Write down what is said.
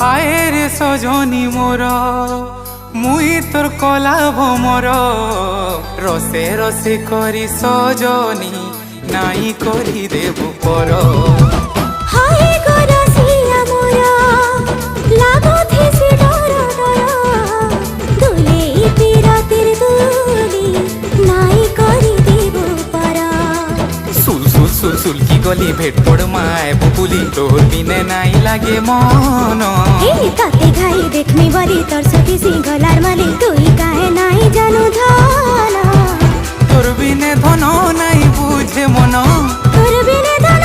আয়ে রে সজনী মোর মুই তোর কলা ভমর রসে রসে করি সজনী নাই করি দেবু পর হায় গো রসিয়া মোর লাগুথিসি ডর ডর দুলে পিরতির দুলি নাই করি দেব পর সুল সুল সুল সুল কি গলি ভেট পড় মায় বুকুলি তোর বিনে নাই লাগে মন এই তাতে ঘাই দেখমি বলি তোর সখী সিংহলার মালি তুই কাহে নাই জানু ধন তোর বিনে ধন নাই বুঝে মন তোর বিনে ধন